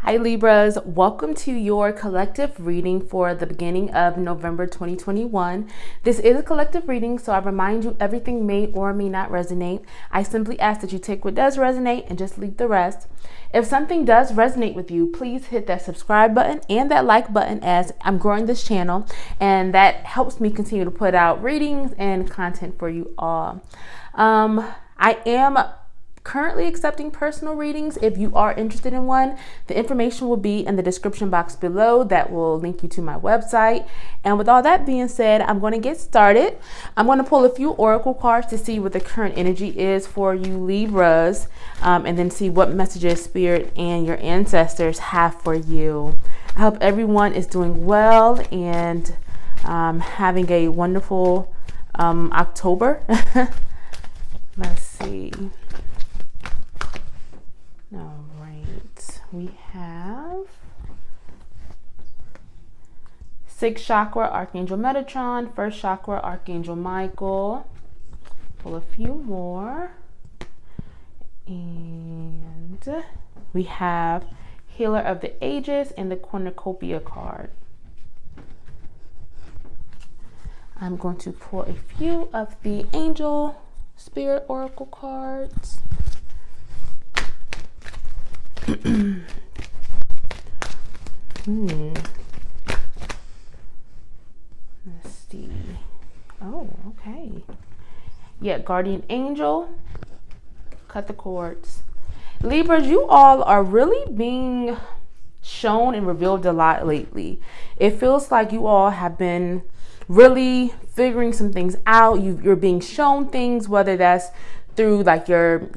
Hi Libras, welcome to your collective reading for the beginning of November 2021. This is a collective reading, so I remind you everything may or may not resonate. I simply ask that you take what does resonate and just leave the rest. If something does resonate with you, please hit that subscribe button and that like button, as I'm growing this channel and that helps me continue to put out readings and content for you all. I am currently accepting personal readings. If you are interested in one, the information will be in the description box below. That will link you to my website. And with all that being said, I'm going to get started. I'm going to pull a few oracle cards to see what the current energy is for you Libras, and then see what messages Spirit and your ancestors have for you. I hope everyone is doing well and having a wonderful October. Let's see. All right, we have 6th chakra, Archangel Metatron, 1st chakra, Archangel Michael. Pull a few more. And we have Healer of the Ages and the Cornucopia card. I'm going to pull a few of the Angel Spirit Oracle cards. Let's see. Oh, okay. Yeah, Guardian Angel. Cut the cords. Libras, you all are really being shown and revealed a lot lately. It feels like you all have been really figuring some things out. You're being shown things, whether that's through like your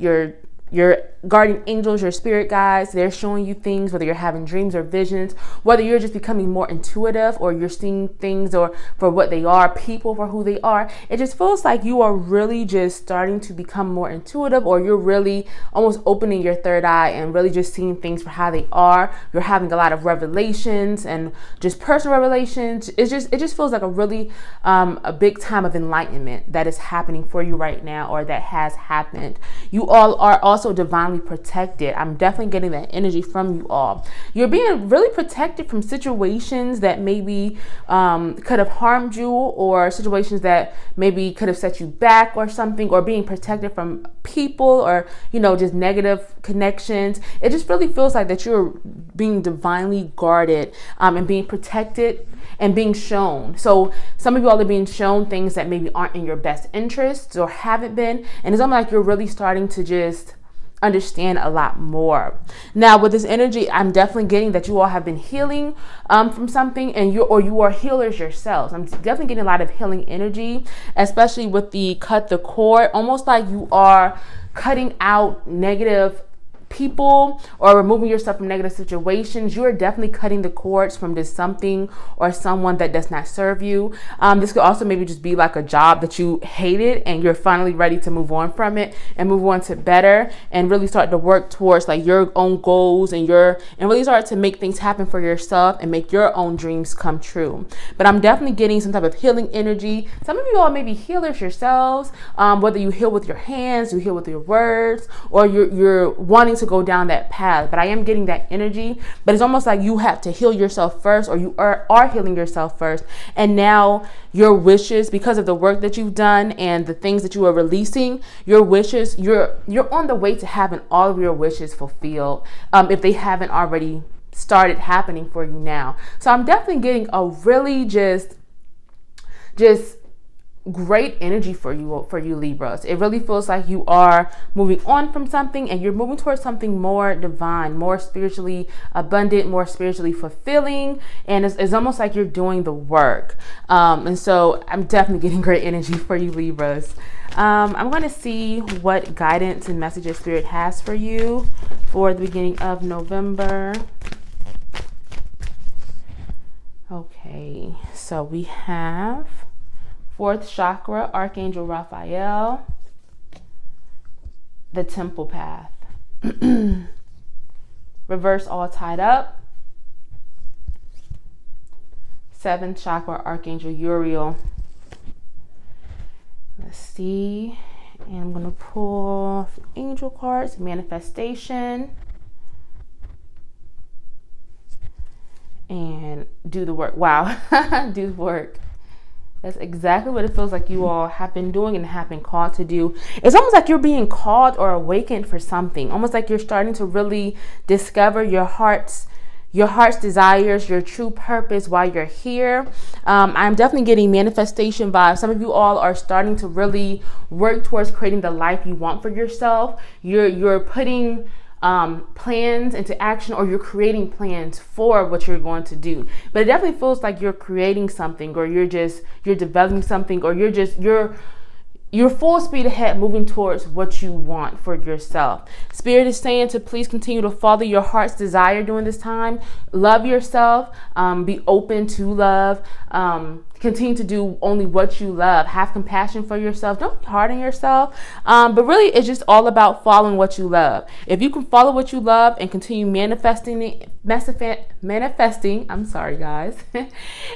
guardian angels, your spirit guides. They're showing you things, whether you're having dreams or visions, whether you're just becoming more intuitive or you're seeing things or for what they are, people for who they are. It just feels like you are really just starting to become more intuitive, or you're really almost opening your third eye and really just seeing things for how they are. You're having a lot of revelations and just personal revelations. It just feels like a really a big time of enlightenment that is happening for you right now, or that has happened. You all are also divinely protected. I'm definitely getting that energy from you all. You're being really protected from situations that maybe could have harmed you, or situations that maybe could have set you back or something, or being protected from people, or just negative connections. It just really feels like that you're being divinely guarded and being protected and being shown. So some of you all are being shown things that maybe aren't in your best interests or haven't been, and it's almost like you're really starting to just understand a lot more. Now with this energy, I'm definitely getting that you all have been healing from something, and you are healers yourselves. I'm definitely getting a lot of healing energy, especially with the cut the cord, almost like you are cutting out negative people or removing yourself from negative situations. You are definitely cutting the cords from just something or someone that does not serve you. This could also maybe just be like a job that you hated and you're finally ready to move on from it and move on to better and really start to work towards like your own goals and really start to make things happen for yourself and make your own dreams come true. But I'm definitely getting some type of healing energy. Some of you all may be healers yourselves, whether you heal with your hands, you heal with your words, or you're wanting to go down that path. But I am getting that energy, but it's almost like you have to heal yourself first, or you are healing yourself first, and now your wishes, because of the work that you've done and the things that you are releasing, your wishes, you're on the way to having all of your wishes fulfilled, if they haven't already started happening for you now. So I'm definitely getting a really just great energy for you Libras. It really feels like you are moving on from something and you're moving towards something more divine, more spiritually abundant, more spiritually fulfilling, and it's almost like you're doing the work. And so I'm definitely getting great energy for you Libras. I'm going to see what guidance and messages Spirit has for you for the beginning of November. Okay, so we have 4th chakra, Archangel Raphael, the Temple Path. Reverse all tied up. 7th chakra, Archangel Uriel. Let's see. And I'm going to pull angel cards, manifestation. and do the work. Wow. Do the work. That's exactly what it feels like you all have been doing and have been called to do. It's almost like you're being called or awakened for something. Almost like you're starting to really discover your heart's desires, your true purpose while you're here. I'm definitely getting manifestation vibes. Some of you all are starting to really work towards creating the life you want for yourself. You're putting plans into action, or you're creating plans for what you're going to do. But it definitely feels like you're creating something, or you're developing something, or you're full speed ahead moving towards what you want for yourself. Spirit is saying to please continue to follow your heart's desire during this time. Love yourself. Be open to love. Continue to do only what you love. Have compassion for yourself. Don't be hard on yourself. But really, it's just all about following what you love. If you can follow what you love and continue manifesting, I'm sorry, guys.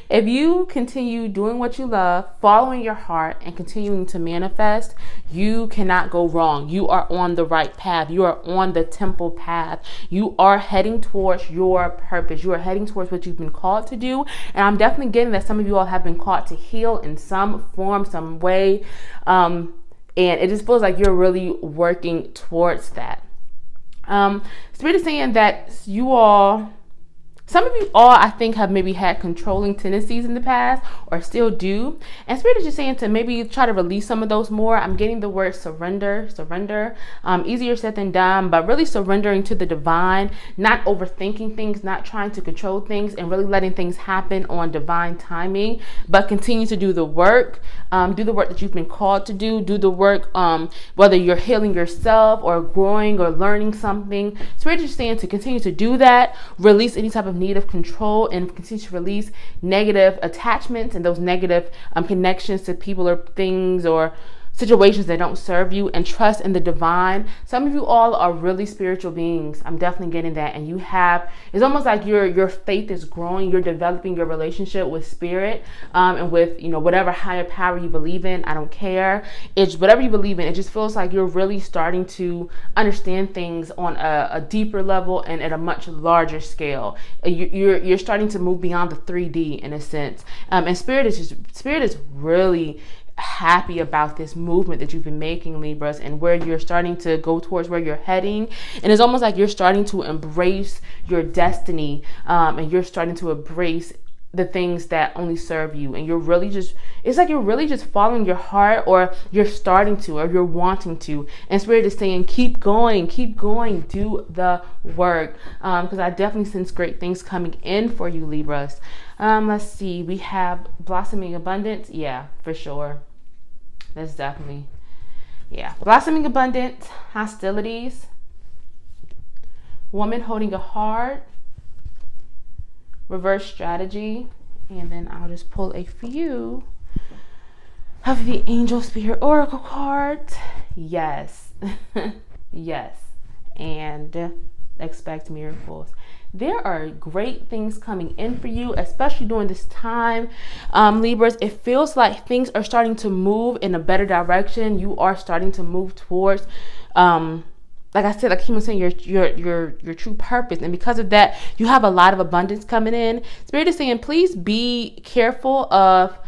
If you continue doing what you love, following your heart, and continuing to manifest, you cannot go wrong. You are on the right path. You are on the temple path. You are heading towards your purpose. You are heading towards what you've been called to do. And I'm definitely getting that some of you all have been called to heal in some form, some way. And it just feels like you're really working towards that. Spirit is saying that some of you all, I think, have maybe had controlling tendencies in the past or still do. And Spirit is just saying to maybe try to release some of those more. I'm getting the word surrender. Easier said than done, but really surrendering to the divine, not overthinking things, not trying to control things, and really letting things happen on divine timing, but continue to do the work. Do the work that you've been called to do. Do the work, whether you're healing yourself or growing or learning something. Spirit is saying to continue to do that. Release any type of need of control, and continue to release negative attachments and those negative connections to people or things or situations that don't serve you, and trust in the divine. Some of you all are really spiritual beings. I'm definitely getting that. And it's almost like your faith is growing. You're developing your relationship with spirit, and with, whatever higher power you believe in. I don't care. It's whatever you believe in. It just feels like you're really starting to understand things on a deeper level and at a much larger scale. You're starting to move beyond the 3D in a sense. And spirit is really happy about this movement that you've been making, Libras, and where you're starting to go towards where you're heading. And it's almost like you're starting to embrace your destiny, and you're starting to embrace the things that only serve you. And it's like you're really just following your heart, or you're starting to, or you're wanting to. And Spirit is saying, keep going, do the work. Because I definitely sense great things coming in for you, Libras. Let's see, we have blossoming abundance. Yeah, for sure. That's definitely, blossoming abundance, hostilities, woman holding a heart, reverse strategy, and then I'll just pull a few of the Angel Spirit Oracle cards. Yes. Yes. And expect miracles. There are great things coming in for you, especially during this time, Libras. It feels like things are starting to move in a better direction. You are starting to move towards, like I said, like he was saying, your true purpose. And because of that, you have a lot of abundance coming in. Spirit is saying, please be careful of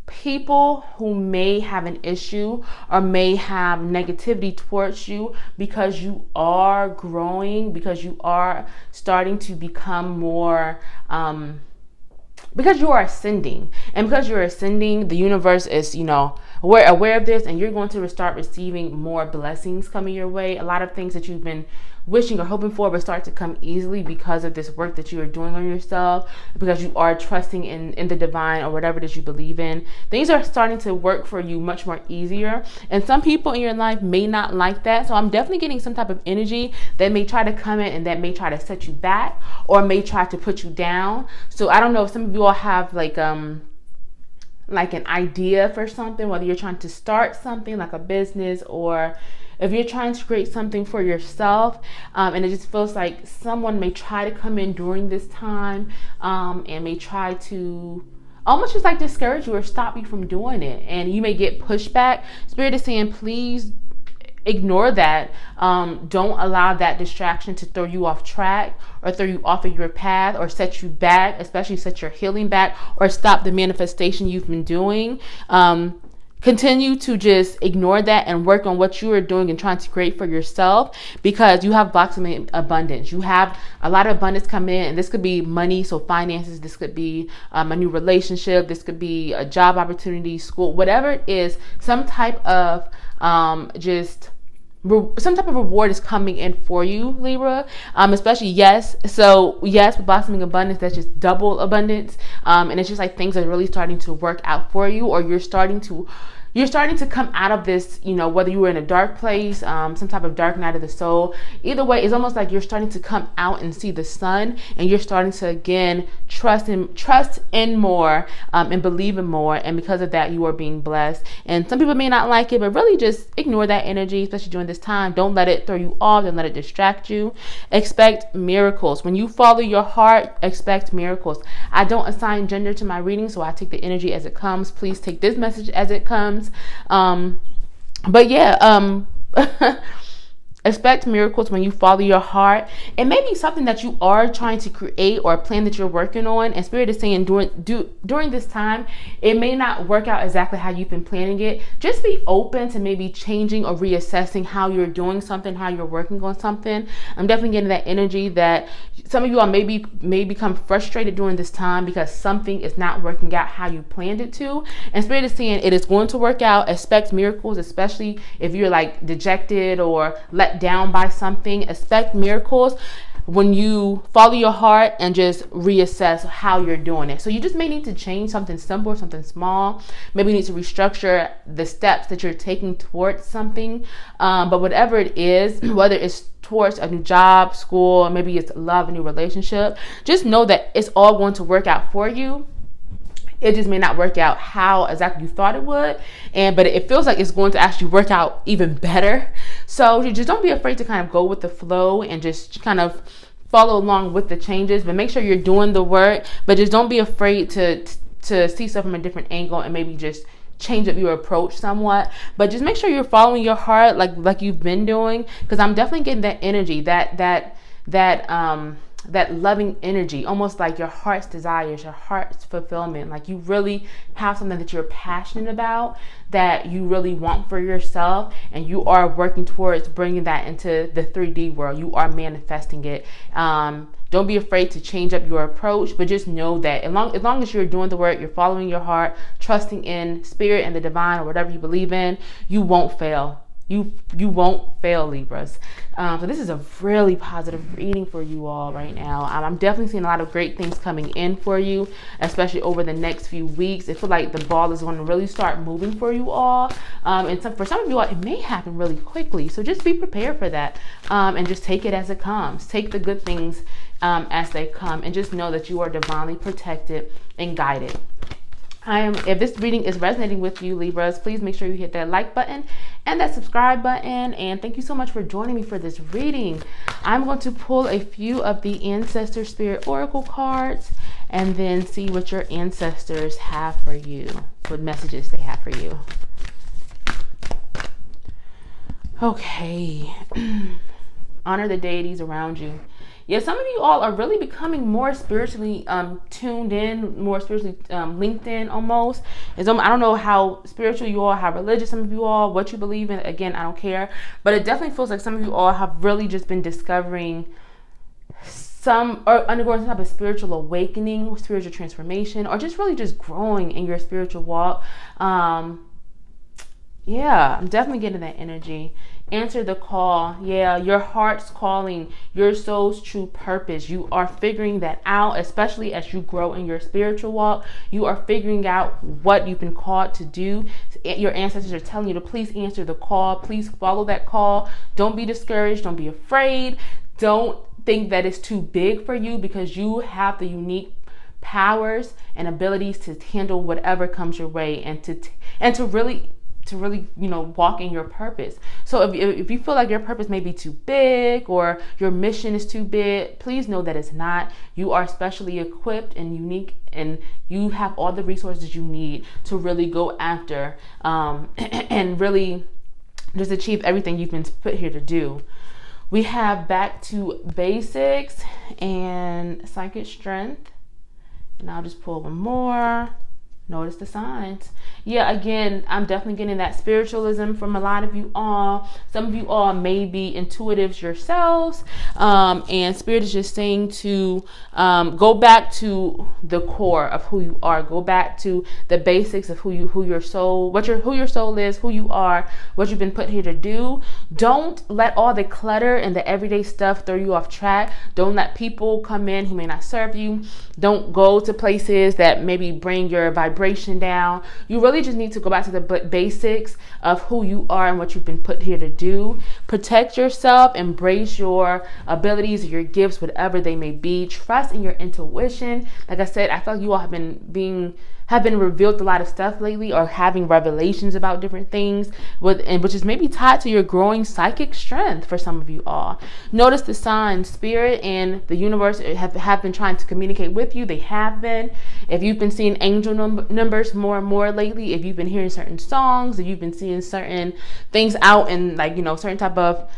people who may have an issue or may have negativity towards you, because you are growing, because you are starting to become more, because you are ascending. And because you're ascending, the universe is, aware of this, and you're going to start receiving more blessings coming your way. A lot of things that you've been wishing or hoping for will start to come easily because of this work that you are doing on yourself, because you are trusting in the divine or whatever it is you believe in. Things are starting to work for you much more easier. And some people in your life may not like that. So I'm definitely getting some type of energy that may try to come in and that may try to set you back or may try to put you down. So I don't know if some of you all have like an idea for something, whether you're trying to start something like a business, or if you're trying to create something for yourself, and it just feels like someone may try to come in during this time, and may try to almost just like discourage you or stop you from doing it, and you may get pushback. Spirit is saying, please ignore that. Don't allow that distraction to throw you off track or throw you off of your path or set you back, especially set your healing back or stop the manifestation you've been doing. Continue to just ignore that and work on what you are doing and trying to create for yourself, because you have blossoming abundance. You have a lot of abundance come in, and this could be money, so finances. This could be a new relationship. This could be a job opportunity, school, whatever it is. Some type of some type of reward is coming in for you, Libra. Especially with blossoming abundance, that's just double abundance. And it's just like things are really starting to work out for you, or you're starting to come out of this, whether you were in a dark place, some type of dark night of the soul. Either way, it's almost like you're starting to come out and see the sun, and you're starting to again trust in more, and believe in more. And because of that, you are being blessed. And some people may not like it, but really just ignore that energy, especially during this time. Don't let it throw you off. Don't let it distract you. Expect miracles. When you follow your heart, expect miracles. I don't assign gender to my reading, so I take the energy as it comes. Please take this message as it comes. Expect miracles when you follow your heart. It may be something that you are trying to create or a plan that you're working on, and Spirit is saying during this time, it may not work out exactly how you've been planning it. Just be open to maybe changing or reassessing how you're doing something, how you're working on something. I'm definitely getting that energy that some of you all may become frustrated during this time because something is not working out how you planned it to. And Spirit is saying it is going to work out. Expect miracles, especially if you're like dejected or let down by something. Expect miracles when you follow your heart and just reassess how you're doing it. So you just may need to change something simple, something small. Maybe you need to restructure the steps that you're taking towards something. But whatever it is, whether it's towards a new job, school, maybe it's love, a new relationship, just know that it's all going to work out for you. It just may not work out how exactly you thought it would, but it feels like it's going to actually work out even better. So you just don't be afraid to kind of go with the flow and just kind of follow along with the changes, but make sure you're doing the work. But just don't be afraid to see stuff from a different angle and maybe just change up your approach somewhat. But just make sure you're following your heart like you've been doing, because I'm definitely getting that energy, that loving energy, almost like your heart's desires, your heart's fulfillment. Like you really have something that you're passionate about, that you really want for yourself, and you are working towards bringing that into the 3D world. You are manifesting it. Don't be afraid to change up your approach, but just know that as long as you're doing the work, you're following your heart, trusting in Spirit and the divine or whatever you believe in, you won't fail. You won't fail, Libras. So this is a really positive reading for you all right now. I'm definitely seeing a lot of great things coming in for you, especially over the next few weeks. It feels like the ball is going to really start moving for you all. And for some of you all, it may happen really quickly. So just be prepared for that, and just take it as it comes. Take the good things as they come, and just know that you are divinely protected and guided. If this reading is resonating with you, Libras, please make sure you hit that like button and that subscribe button. And thank you so much for joining me for this reading. I'm going to pull a few of the Ancestor Spirit Oracle cards and then see what your ancestors have for you, what messages they have for you. Okay. Honor the deities around you. Yeah, some of you all are really becoming more spiritually tuned in, more spiritually linked in almost. I don't know how spiritual you are, how religious some of you are, what you believe in. Again, I don't care. But it definitely feels like some of you all have really just been discovering or undergoing some type of spiritual awakening, spiritual transformation, or just really just growing in your spiritual walk. Yeah, I'm definitely getting that energy. Answer the call. Yeah, your heart's calling, your soul's true purpose. You are figuring that out, especially as you grow in your spiritual walk. You are figuring out what you've been called to do. Your ancestors are telling you to please answer the call. Please follow that call. Don't be discouraged. Don't be afraid. Don't think that it's too big for you, because you have the unique powers and abilities to handle whatever comes your way, and to really, walk in your purpose. So if you feel like your purpose may be too big or your mission is too big, please know that it's not. You are specially equipped and unique, and you have all the resources you need to really go after and really just achieve everything you've been put here to do. We have back to basics and psychic strength. And I'll just pull one more. Notice the signs. Yeah, again, I'm definitely getting that spiritualism from a lot of you all. Some of you all may be intuitives yourselves. And Spirit is just saying to go back to the core of who you are. Go back to the basics of who your soul is, who you are, what you've been put here to do. Don't let all the clutter and the everyday stuff throw you off track. Don't let people come in who may not serve you. Don't go to places that maybe bring your vibration down. You really just need to go back to the basics of who you are and what you've been put here to do. Protect yourself, embrace your abilities, your gifts, whatever they may be. Trust in your intuition. Like I said, I feel like you all have been revealed a lot of stuff lately, or having revelations about different things, which is maybe tied to your growing psychic strength for some of you all. Notice the signs. Spirit and the universe have been trying to communicate with you. They have been. If you've been seeing angel numbers more and more lately, if you've been hearing certain songs, if you've been seeing certain things out in certain type of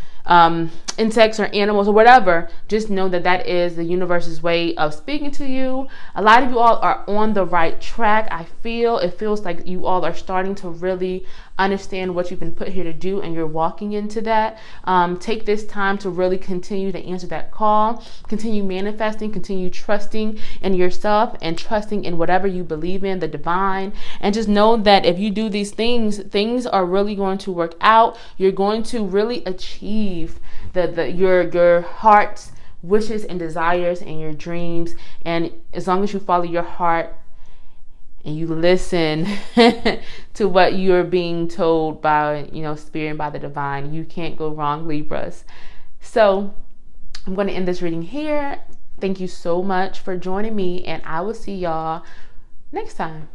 insects or animals or whatever, just know that is the universe's way of speaking to you. A lot of you all are on the right track. It feels like you all are starting to really understand what you've been put here to do, and you're walking into that. Take this time to really continue to answer that call, continue manifesting, continue trusting in yourself and trusting in whatever you believe in, the divine, and just know that if you do these things are really going to work out. You're going to really achieve your heart's wishes and desires and your dreams. And as long as you follow your heart and you listen to what you're being told by Spirit and by the divine, you can't go wrong, Libras. So I'm going to end this reading here. Thank you so much for joining me, and I will see y'all next time.